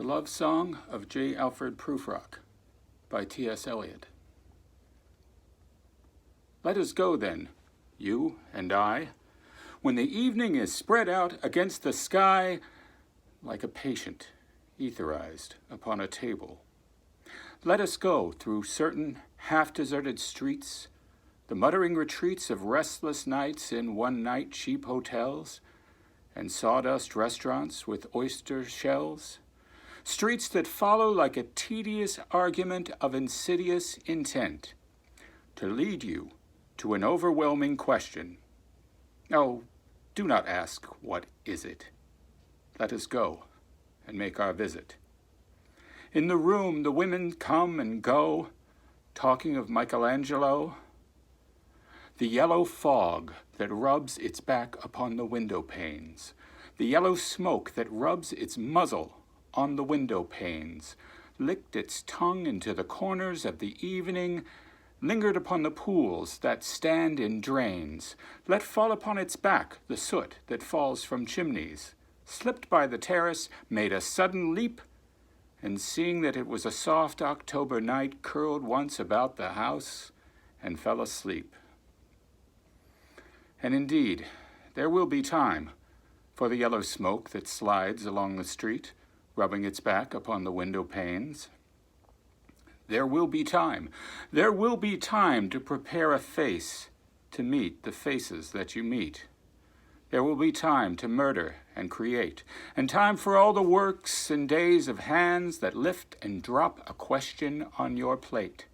The Love Song of J. Alfred Prufrock by T.S. Eliot. Let us go then, you and I, when the evening is spread out against the sky like a patient etherized upon a table. Let us go through certain half-deserted streets, the muttering retreats of restless nights in one-night cheap hotels and sawdust restaurants with oyster shells, streets that follow like a tedious argument of insidious intent to lead you to an overwhelming question. Oh, do not ask, what is it? Let us go and make our visit. In the room the women come and go, talking of Michelangelo. The yellow fog that rubs its back upon the window panes, the yellow smoke that rubs its muzzle on the window panes, licked its tongue into the corners of the evening, lingered upon the pools that stand in drains, let fall upon its back the soot that falls from chimneys, slipped by the terrace, made a sudden leap, and seeing that it was a soft October night, curled once about the house and fell asleep. And indeed, there will be time for the yellow smoke that slides along the street, rubbing its back upon the window panes. There will be time. There will be time to prepare a face to meet the faces that you meet. There will be time to murder and create, and time for all the works and days of hands that lift and drop a question on your plate.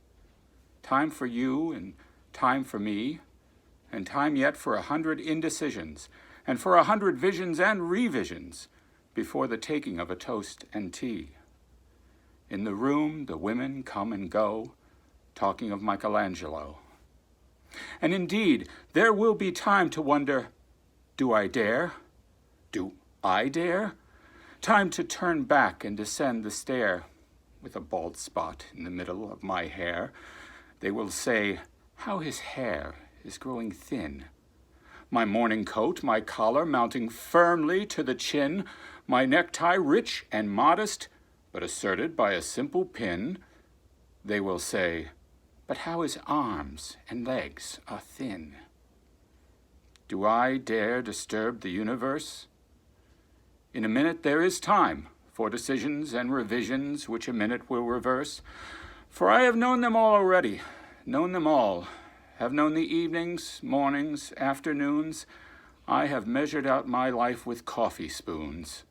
Time for you and time for me, and time yet for 100 indecisions, and for 100 visions and revisions before the taking of a toast and tea. In the room the women come and go, talking of Michelangelo. And indeed, there will be time to wonder, do I dare? Do I dare? Time to turn back and descend the stair with a bald spot in the middle of my hair. They will say, how his hair is growing thin. My morning coat, my collar mounting firmly to the chin, my necktie rich and modest, but asserted by a simple pin. They will say, but how his arms and legs are thin. Do I dare disturb the universe? In a minute there is time for decisions and revisions which a minute will reverse. For I have known them all already, known them all, have known the evenings, mornings, afternoons. I have measured out my life with coffee spoons.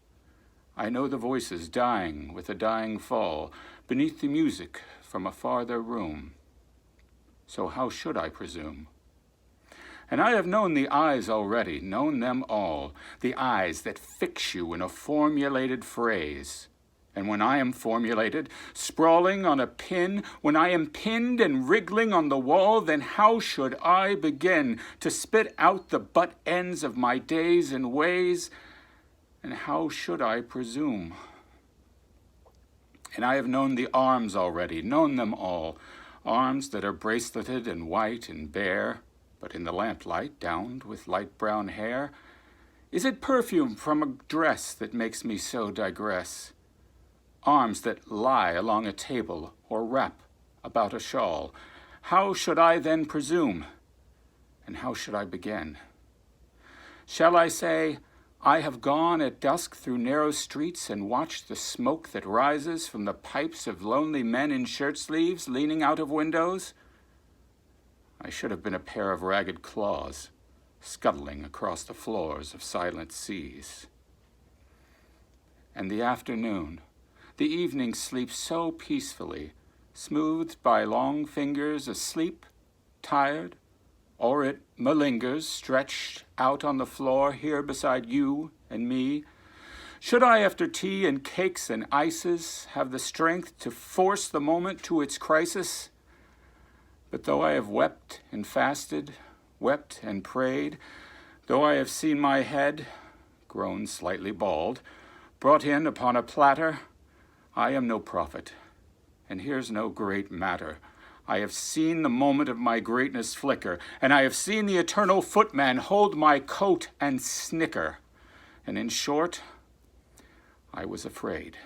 I know the voices dying with a dying fall beneath the music from a farther room. So how should I presume? And I have known the eyes already, known them all, the eyes that fix you in a formulated phrase. And when I am formulated, sprawling on a pin, when I am pinned and wriggling on the wall, then how should I begin to spit out the butt ends of my days and ways? And how should I presume? And I have known the arms already, known them all, arms that are braceleted and white and bare, but in the lamplight downed with light brown hair. Is it perfume from a dress that makes me so digress? Arms that lie along a table or wrap about a shawl. How should I then presume? And how should I begin? Shall I say, I have gone at dusk through narrow streets and watched the smoke that rises from the pipes of lonely men in shirt sleeves leaning out of windows? I should have been a pair of ragged claws scuttling across the floors of silent seas. And the afternoon, the evening sleeps so peacefully, smoothed by long fingers asleep, tired, or it malingers, stretched out on the floor here beside you and me. Should I, after tea and cakes and ices, have the strength to force the moment to its crisis? But though I have wept and fasted, wept and prayed, though I have seen my head, grown slightly bald, brought in upon a platter, I am no prophet, and here's no great matter. I have seen the moment of my greatness flicker, and I have seen the eternal footman hold my coat and snicker. And in short, I was afraid.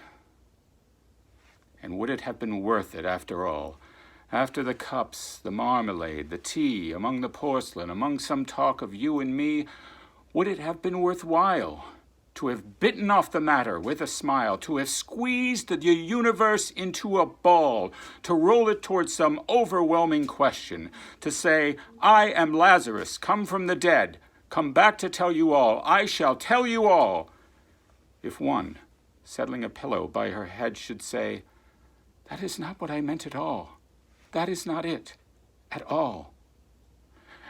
And would it have been worth it after all? After the cups, the marmalade, the tea, among the porcelain, among some talk of you and me, would it have been worthwhile to have bitten off the matter with a smile, to have squeezed the universe into a ball, to roll it towards some overwhelming question, to say, I am Lazarus, come from the dead, come back to tell you all, I shall tell you all. If one, settling a pillow by her head, should say, that is not what I meant at all. That is not it at all.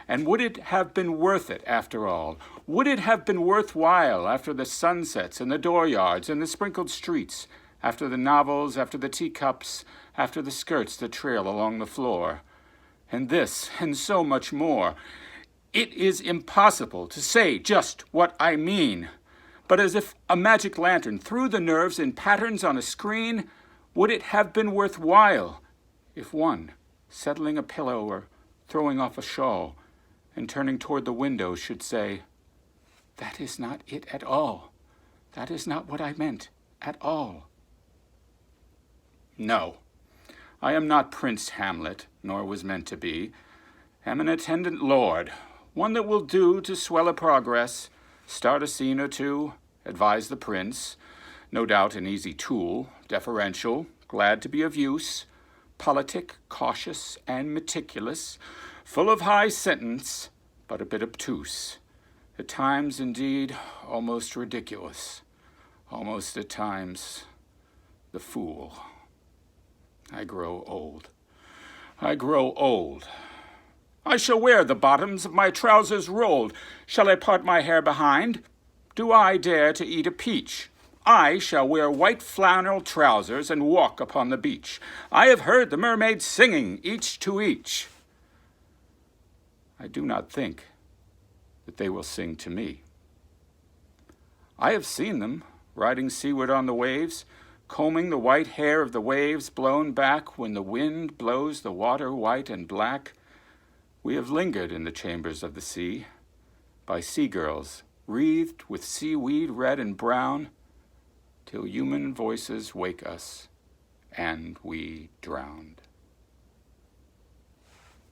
And would it have been worth it after all? Would it have been worthwhile after the sunsets and the dooryards and the sprinkled streets, after the novels, after the teacups, after the skirts that trail along the floor? And this, and so much more. It is impossible to say just what I mean. But as if a magic lantern threw the nerves in patterns on a screen, would it have been worthwhile if one, settling a pillow or throwing off a shawl, and turning toward the window should say, that is not it at all. That is not what I meant at all. No, I am not Prince Hamlet, nor was meant to be. Am an attendant lord, one that will do to swell a progress, start a scene or two, advise the prince, no doubt an easy tool, deferential, glad to be of use, politic, cautious, and meticulous, full of high sentence, but a bit obtuse. At times, indeed, almost ridiculous. Almost at times, the fool. I grow old. I grow old. I shall wear the bottoms of my trousers rolled. Shall I part my hair behind? Do I dare to eat a peach? I shall wear white flannel trousers and walk upon the beach. I have heard the mermaids singing, each to each. I do not think that they will sing to me. I have seen them riding seaward on the waves, combing the white hair of the waves blown back when the wind blows the water white and black. We have lingered in the chambers of the sea, by sea-girls wreathed with seaweed red and brown, till human voices wake us, and we drowned.